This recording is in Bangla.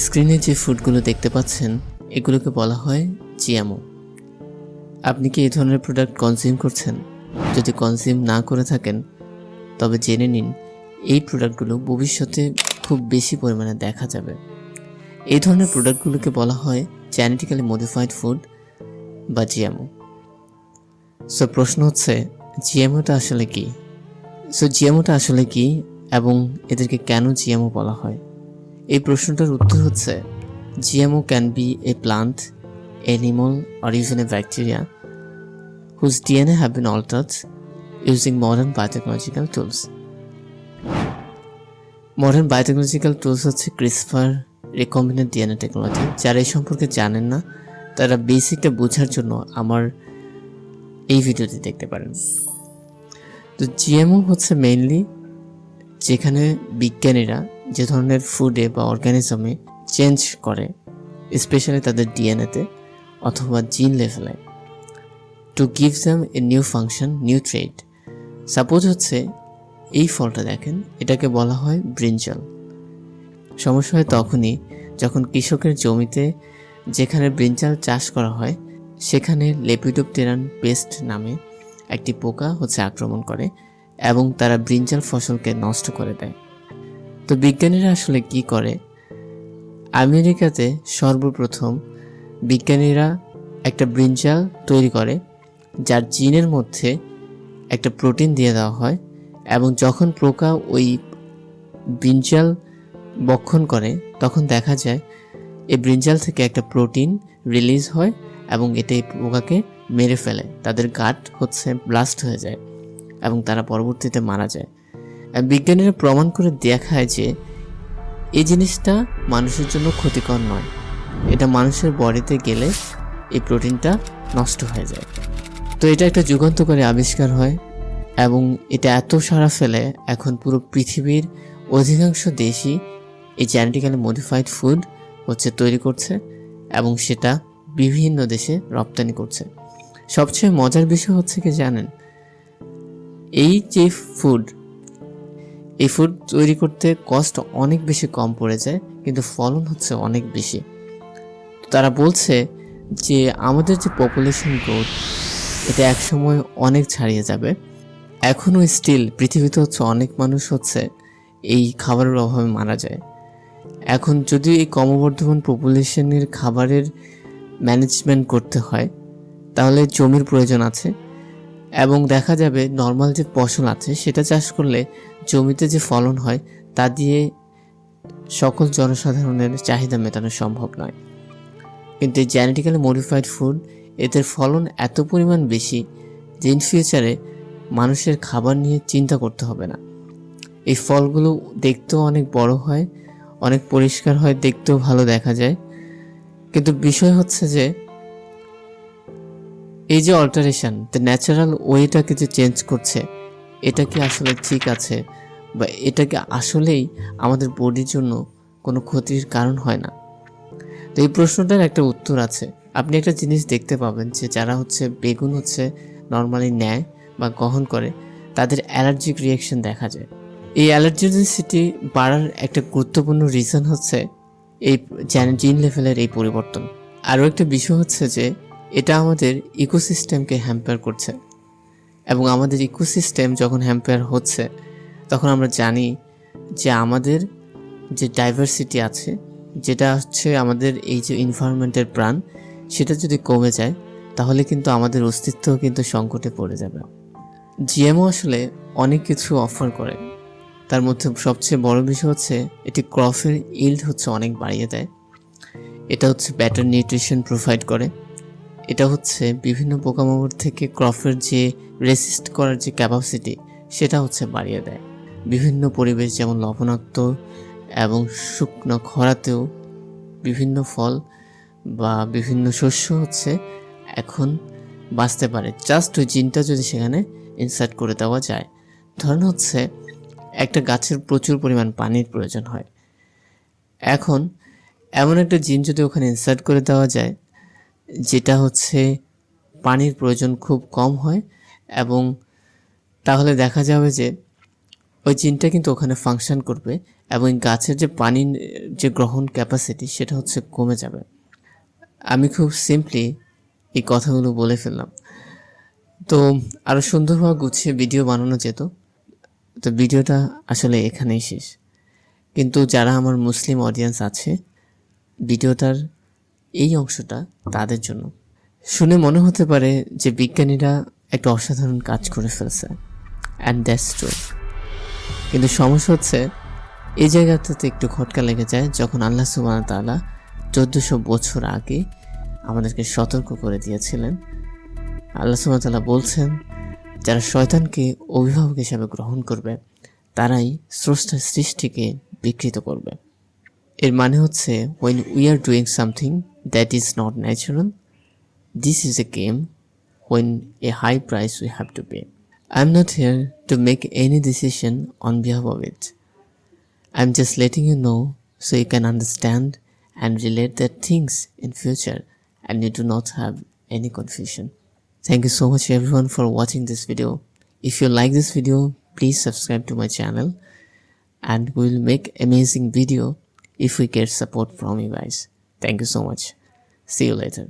স্ক্রিনে যে ফুডগুলো দেখতে পাচ্ছেন এগুলোকে বলা হয় জিএমও। আপনি কি এই ধরনের প্রোডাক্ট কনজিউম করছেন? যদি কনজিউম না করে থাকেন তবে জেনে নিন এই প্রোডাক্টগুলো ভবিষ্যতে খুব বেশি পরিমাণে দেখা যাবে। এই ধরনের প্রোডাক্টগুলোকে বলা হয় জেনেটিক্যালি মডিফাইড ফুড বা জিএমও। সো প্রশ্ন হচ্ছে জিএমওটা আসলে কি? জিএমওটা আসলে কি এবং এদেরকে কেন জিএমও বলা হয়? এই প্রশ্নটার উত্তর হচ্ছে GMO can be a plant, animal or even a bacteria whose DNA have been altered using modern biotechnological tools. Modern biotechnological tools হচ্ছে CRISPR recombinant DNA টেকনোলজি। যারা এই সম্পর্কে জানেন না তারা বেসিকটা বোঝার জন্য আমার এই ভিডিওটি দেখতে পারেন। তো GMO হচ্ছে মেইনলি যেখানে বিজ্ঞানীরা যে ধরনের ফুডে বা অর্গানিজমে চেঞ্জ করে, স্পেশালি তাদের ডিএনএতে অথবা জিন লেভেলে, to give them a new function, new trade. Suppose হচ্ছে এই ফলটা দেখেন, এটাকে বলা হয় ব্রিঞ্জাল। সমস্যা হয় তখনই যখন কৃষকের জমিতে যেখানে ব্রিঞ্জাল চাষ করা হয় সেখানে লেপিডোপ্টেরান পেস্ট নামে একটি পোকা আক্রমণ করে এবং তারা ব্রিঞ্জাল ফসলকে নষ্ট করে দেয়। তো বিজ্ঞানীরা আসলে কি করে? আমেরিকাতে সর্বপ্রথম বিজ্ঞানীরা একটা ব্রিঞ্জাল তৈরি করে যার জিনের মধ্যে একটা প্রোটিন দিয়ে দেওয়া হয় এবং যখন পোকা ওই ব্রিঞ্জাল ভক্ষণ করে তখন দেখা যায় এই ব্রিঞ্জাল থেকে একটা প্রোটিন রিলিজ হয় এবং এটা এই পোকাকে মেরে ফেলে। তাদের গাট ব্লাস্ট হয়ে যায় এবং তারা পরবর্তীতে মারা যায়। বিজ্ঞানীরা প্রমাণ করে দেখায় যে এই জিনিসটা মানুষের জন্য ক্ষতিকর নয়, এটা মানুষের বডিতে গেলে এই প্রোটিনটা নষ্ট হয়ে যায়। তো এটা একটা যুগান্তকারী আবিষ্কার হয় এবং এটা এত সাড়া ফেলে এখন পুরো পৃথিবীর অধিকাংশ দেশই এই জেনেটিক্যালি মডিফাইড ফুড তৈরি করছে এবং সেটা বিভিন্ন দেশে রপ্তানি করছে। সবচেয়ে মজার বিষয় কি জানেন? এই যে এই ফুড তৈরি করতে কষ্ট অনেক বেশি কম পড়ে যায়, কিন্তু ফলন অনেক বেশি। তারা বলছে যে আমাদের যে পপুলেশন গ্রোথ এটা একসময় অনেক ছাড়িয়ে যাবে। এখনও স্টিল পৃথিবীতে অনেক মানুষ এই খাবারের অভাবে মারা যায়। এখন যদি এই ক্রমবর্ধমান পপুলেশনের খাবারের ম্যানেজমেন্ট করতে হয় তাহলে জমির প্রয়োজন আছে এবং দেখা যাবে নর্মাল যে ফসল আছে সেটা চাষ করলে জমিতে যে ফলন হয় তা দিয়ে সকল জনসাধারণের চাহিদা মেটানো সম্ভব নয়। কিন্তু এই জেনেটিক্যালি মডিফাইড ফুড এদের ফলন এত পরিমাণ বেশি যে ইন ফিউচারে মানুষের খাবার নিয়ে চিন্তা করতে হবে না। এই ফলগুলো দেখতেও অনেক বড় হয়, অনেক পরিষ্কার হয়, দেখতেও ভালো দেখা যায়। কিন্তু বিষয় যে এই যে অল্টারেশন, দ্য ন্যাচারাল ওয়েটাকে যে চেঞ্জ করছে, এটা কি আসলে ঠিক আছে বা এটা কি আসলেই আমাদের বডির জন্য কোনো ক্ষতির কারণ হয় না? তো এই প্রশ্নটার একটা উত্তর আছে। আপনি একটা জিনিস দেখতে পাবেন যে যারা বেগুন নর্মালি নেয় বা গ্রহণ করে তাদের অ্যালার্জিক রিয়াকশন দেখা যায়। এই অ্যালার্জিসিটি বাড়ার একটা গুরুত্বপূর্ণ রিজন এই জিন লেভেলের এই পরিবর্তন। আরও একটা বিষয় যে এটা আমাদের ইকোসিস্টেমকে হ্যাম্পার করছে এবং আমাদের ইকোসিস্টেম যখন হ্যাম্পার হচ্ছে তখন আমরা জানি যে আমাদের যে ডাইভার্সিটি আছে, যেটা আমাদের এই যে এনভায়রনমেন্টের প্রাণ, সেটা যদি কমে যায় তাহলে কিন্তু আমাদের অস্তিত্ব সংকটে পড়ে যাবে। জিএমও আসলে অনেক কিছু অফার করে, তার মধ্যে সবচেয়ে বড় বিষয় এটি ক্রপের ইল্ড অনেক বাড়িয়ে দেয়। এটা বেটার নিউট্রিশন প্রোভাইড করে। এটা বিভিন্ন পোকামাকড় থেকে ক্রপের যে রেসিস্ট করার যে ক্যাপাসিটি সেটা বাড়িয়ে দেয়। বিভিন্ন পরিবেশ যেমন লবণাক্ত এবং শুকনো খরাতেও বিভিন্ন ফল বা বিভিন্ন শস্য এখন বাঁচতে পারে, জাস্ট ওই জিনটা যদি সেখানে ইনসার্ট করে দেওয়া যায়। ধরেন একটা গাছের প্রচুর পরিমাণ পানির প্রয়োজন হয়, এখন এমন একটা জিন যদি ওখানে ইনসার্ট করে দেওয়া যায় যেটা পানির প্রয়োজন খুব কম হয় এবং তাহলে দেখা যাবে যে ওই জিনটা কিন্তু ওখানে ফাংশন করবে এবং গাছের যে পানির যে গ্রহণ ক্যাপাসিটি সেটা হচ্ছে কমে যাবে। আমি খুব সিম্পলি এই কথাগুলো বলে ফেললাম। তো আরও সুন্দরভাবে গুছিয়ে ভিডিও বানানো যেত, তো ভিডিওটা আসলে এখানেই শেষ। কিন্তু যারা আমার মুসলিম অডিয়েন্স আছে, ভিডিওটার এই অংশটা তাদের জন্য। শুনে মনে হতে পারে যে বিজ্ঞানীরা একটা অসাধারণ কাজ করে ফেলছে, অ্যান্ড দ্যাটস ট্রু। কিন্তু সমস্যা হচ্ছে এই জায়গাটাতে একটু খটকা লেগে যায় যখন আল্লাহ সুবহানাহু ওয়া তাআলা 1400 বছর আগে আমাদেরকে সতর্ক করে দিয়েছিলেন। আল্লাহ সুবহানাহু ওয়া তাআলা বলছেন, যারা শয়তানকে অভিভাবক হিসাবে গ্রহণ করবে তারাই স্রষ্টার সৃষ্টিকে বিকৃত করবে। এর মানে হচ্ছে when we are doing something that is not natural, this is a game when a high price we have to pay. I'm not here to make any decision on behalf of it. I'm just letting you know so you can understand and relate that things in future and you do not have any confusion. Thank you so much everyone for watching this video. If you like this video, please subscribe to my channel and we will make amazing video if we get support from you guys. Thank you so much. See you later.